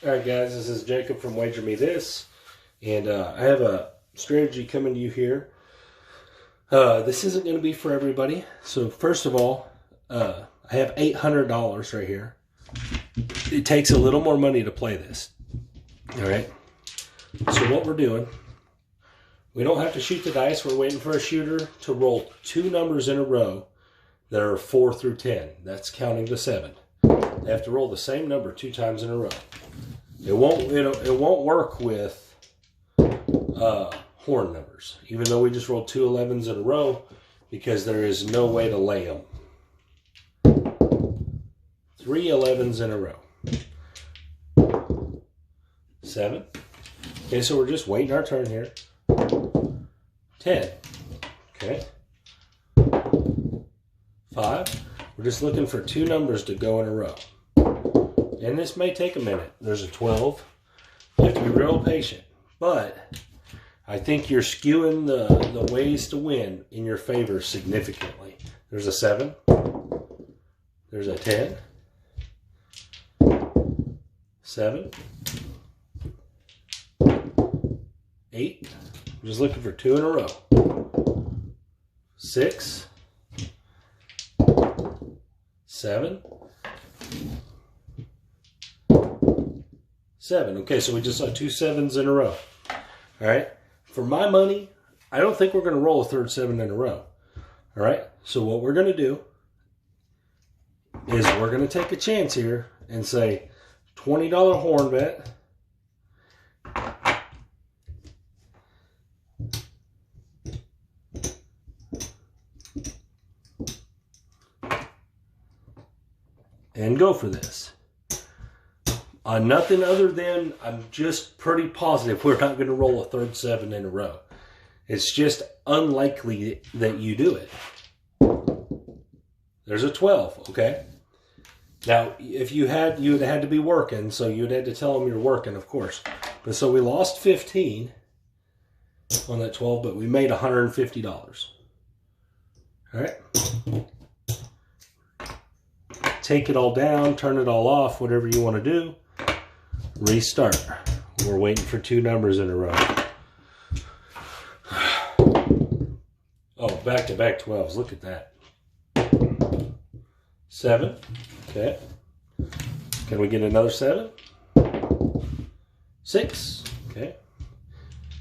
Alright guys, this is Jacob from Wager Me This, and I have a strategy coming to you here. This isn't going to be for everybody. So first of all, I have $800 right here. It takes a little more money to play this. Alright, so what we're doing, we don't have to shoot the dice. We're waiting for a shooter to roll two numbers in a row that are 4 through 10. That's counting to 7. They have to roll the same number 2 times in a row. It won't work with horn numbers, even though we just rolled 2 11s in a row, because there is no way to lay them. 3 11s in a row. 7. Okay, so we're just waiting our turn here. 10. Okay. 5. We're just looking for 2 numbers to go in a row. And this may take a minute. There's a 12. You have to be real patient. But I think you're skewing the ways to win in your favor significantly. There's a 7. There's a 10. 7. 8. I'm just looking for 2 in a row. 6. 7. 7. Okay, so we just saw 2 7s in a row. All right. For my money, I don't think we're going to roll a third 7 in a row. All right. So what we're going to do is we're going to take a chance here and say $20 horn bet. And go for this. On nothing other than, I'm just pretty positive we're not going to roll a third 7 in a row. It's just unlikely that you do it. There's a 12, okay? Now, if you would have had to be working, so you'd had to tell them you're working, of course. But so we lost 15 on that 12, but we made $150. All right? Take it all down, turn it all off, whatever you want to do. Restart. We're waiting for 2 numbers in a row. Oh, back-to-back 12s. Look at that. 7. Okay. Can we get another 7? 6. Okay.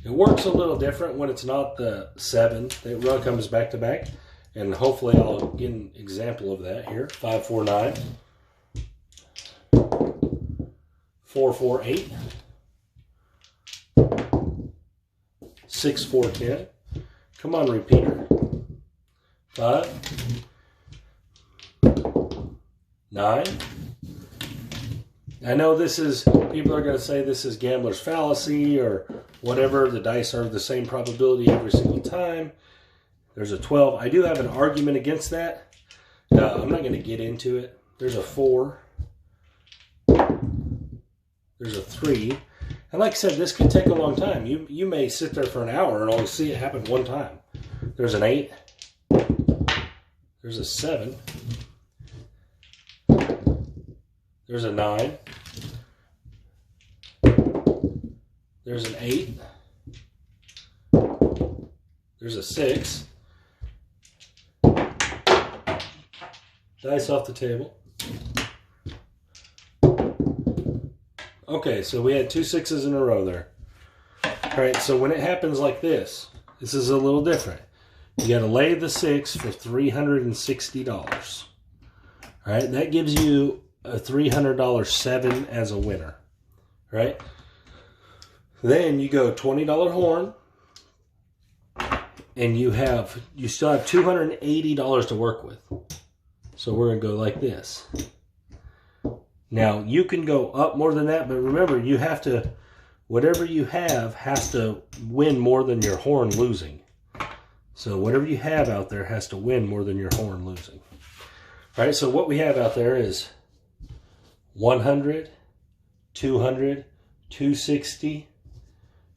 It works a little different when it's not the 7. The row comes back-to-back. And hopefully I'll get an example of that here. 5 4 9. 4 4 8. 6 4 10. Come on, repeater. 5 9. I know people are going to say this is gambler's fallacy or whatever. The dice are the same probability every single time. There's a 12. I do have an argument against that. I'm not going to get into it. There's a 4. There's a 3. And like I said, this could take a long time. You may sit there for an hour and only see it happen one time. There's an 8. There's a 7. There's a 9. There's an 8. There's a 6. Dice off the table. Okay, so we had 2 6s in a row there. All right, so when it happens like this is a little different. You got to lay the 6 for $360. All right, that gives you a $300 7 as a winner. All right, then you go $20 horn, and you still have $280 to work with. So we're going to go like this. Now, you can go up more than that, but remember, you have to, whatever you have has to win more than your horn losing. So whatever you have out there has to win more than your horn losing. All right, so what we have out there is 100, 200, 260,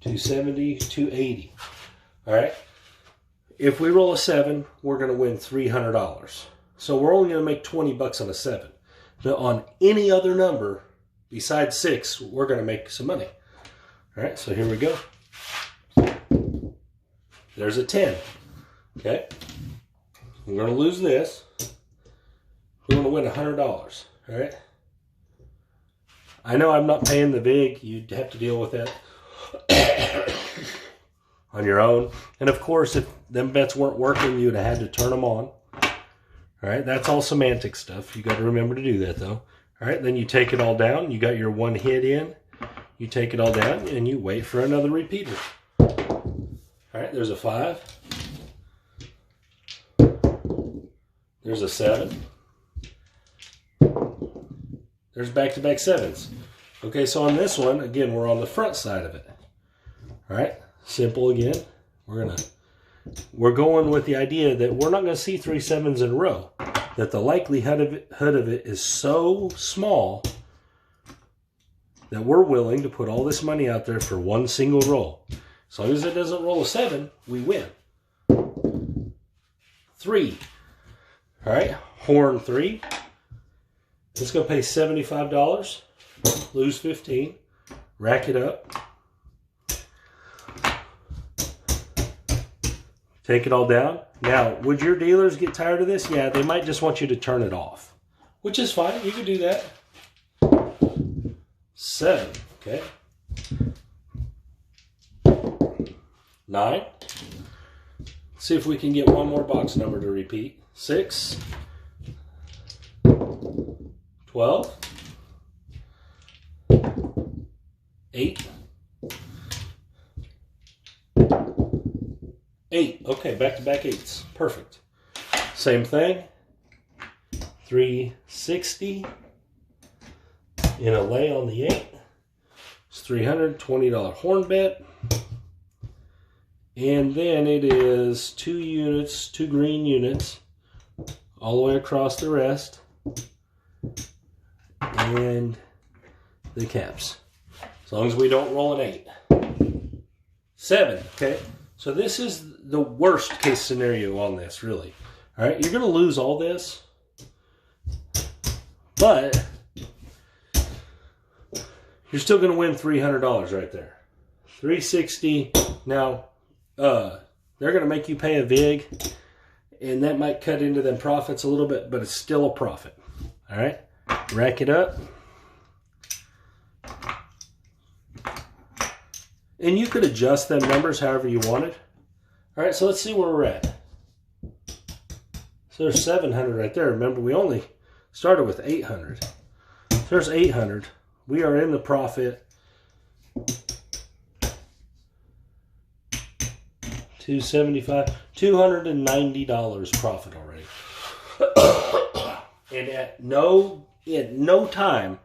270, 280. All right? If we roll a 7, we're going to win $300. So we're only going to make $20 on a 7. But on any other number, besides 6, we're going to make some money. All right, so here we go. There's a 10. Okay. I'm going to lose this. We're going to win $100. All right. I know I'm not paying the vig. You'd have to deal with that on your own. And of course, if them bets weren't working, you'd have had to turn them on. All right. That's all semantic stuff. You got to remember to do that, though. All right. Then you take it all down. You got your one hit in. You take it all down, and you wait for another repeater. All right. There's a 5. There's a 7. There's back-to-back 7s. Okay, so on this one, again, we're on the front side of it. All right, simple again. We're going with the idea that we're not going to see 3 7s in a row. That the likelihood of it is so small that we're willing to put all this money out there for one single roll. As long as it doesn't roll a 7, we win. 3. All right, horn 3. It's going to pay $75, lose 15, rack it up, take it all down. Now, would your dealers get tired of this? Yeah, they might just want you to turn it off, which is fine. You can do that. 7, okay. 9. See if we can get one more box number to repeat. 6. 12, 8, 8. Okay, back-to-back 8s. Perfect. Same thing. 360 in a lay on the 8. It's $320 horn bet. And then it is 2 units, 2 green units, all the way across the rest. And the caps. As long as we don't roll an 8. 7, okay? So this is the worst case scenario on this, really. All right, you're going to lose all this. But you're still going to win $300 right there. 360. Now, they're going to make you pay a vig. And that might cut into them profits a little bit, but it's still a profit. All right? Rack it up. And you could adjust them numbers however you wanted. All right, so let's see where we're at. So there's 700 right there. Remember, we only started with 800. So there's 800. We are in the profit. $275, $290 profit already. And at no time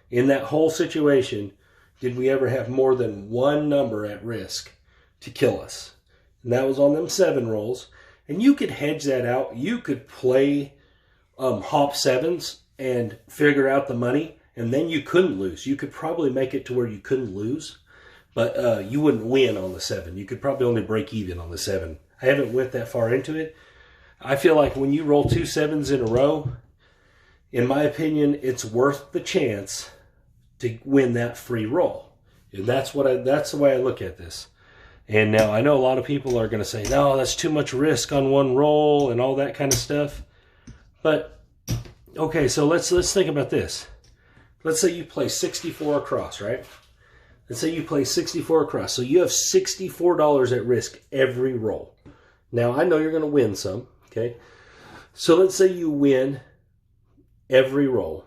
in that whole situation did we ever have more than one number at risk to kill us. And that was on them 7 rolls. And you could hedge that out. You could play hop 7s and figure out the money, and then you couldn't lose. You could probably make it to where you couldn't lose, but you wouldn't win on the 7. You could probably only break even on the 7. I haven't went that far into it. I feel like when you roll 2 7s in a row, in my opinion, it's worth the chance to win that free roll. And that's the way I look at this. And now I know a lot of people are going to say, no, that's too much risk on one roll and all that kind of stuff. But okay, so let's think about this. Let's say you play 64 across, right? Let's say you play 64 across. So you have $64 at risk every roll. Now I know you're going to win some, okay? So let's say you win every roll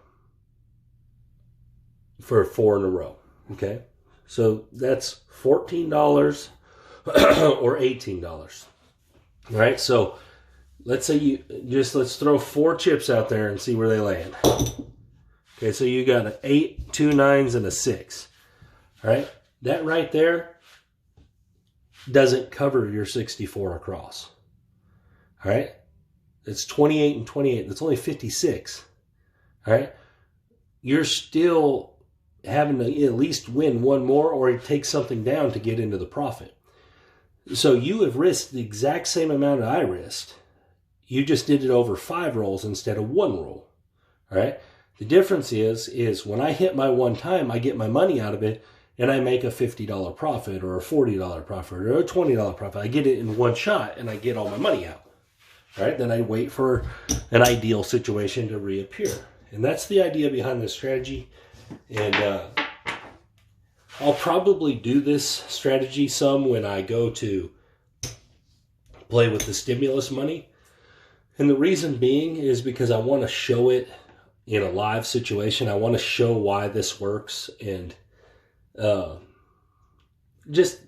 for 4 in a row, okay? So that's $14 or $18. All right, so let's say let's throw 4 chips out there and see where they land. Okay, so you got an 8, 2 9s, and a 6. All right, that right there doesn't cover your 64 across. All right, it's 28 and 28. That's only 56. All right, you're still having to at least win one more or take something down to get into the profit. So you have risked the exact same amount that I risked. You just did it over 5 rolls instead of 1 roll. All right. The difference is when I hit my one time, I get my money out of it, and I make a $50 profit or a $40 profit or a $20 profit. I get it in one shot, and I get all my money out. Right? Then I wait for an ideal situation to reappear. And that's the idea behind this strategy. And I'll probably do this strategy some when I go to play with the stimulus money. And the reason being is because I want to show it in a live situation. I want to show why this works and just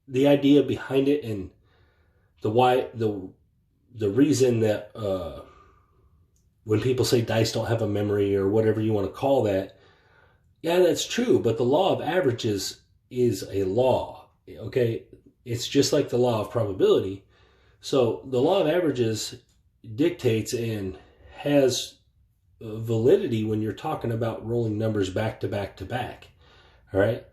the idea behind it and the reason that when people say dice don't have a memory or whatever you want to call that, yeah, that's true. But the law of averages is a law, okay? It's just like the law of probability. So the law of averages dictates and has validity when you're talking about rolling numbers back to back to back, all right?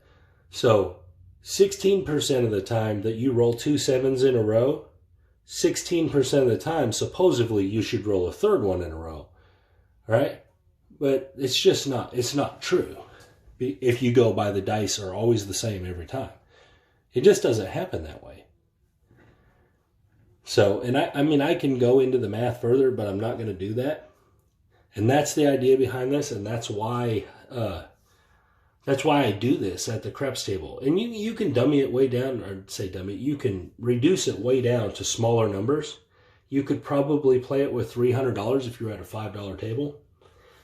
So 16% of the time that you roll 2 7s in a row, 16% of the time, supposedly, you should roll a third one in a row, right? But it's just not, it's not true. If you go by the dice are always the same every time. It just doesn't happen that way. So, and I mean, I can go into the math further, but I'm not going to do that. And that's the idea behind this, and that's why I do this at the craps table. And you can dummy it way down, or say dummy, you can reduce it way down to smaller numbers. You could probably play it with $300 if you're at a $5 table,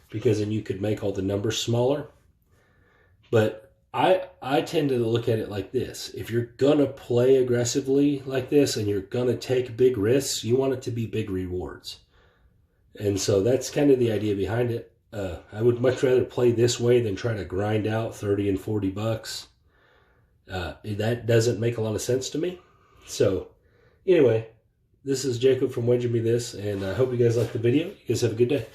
because then you could make all the numbers smaller. But I tend to look at it like this. If you're going to play aggressively like this and you're going to take big risks, you want it to be big rewards. And so that's kind of the idea behind it. I would much rather play this way than try to grind out 30 and 40 bucks. That doesn't make a lot of sense to me. So anyway, this is Jacob from Wager Me This, and I hope you guys liked the video. You guys have a good day.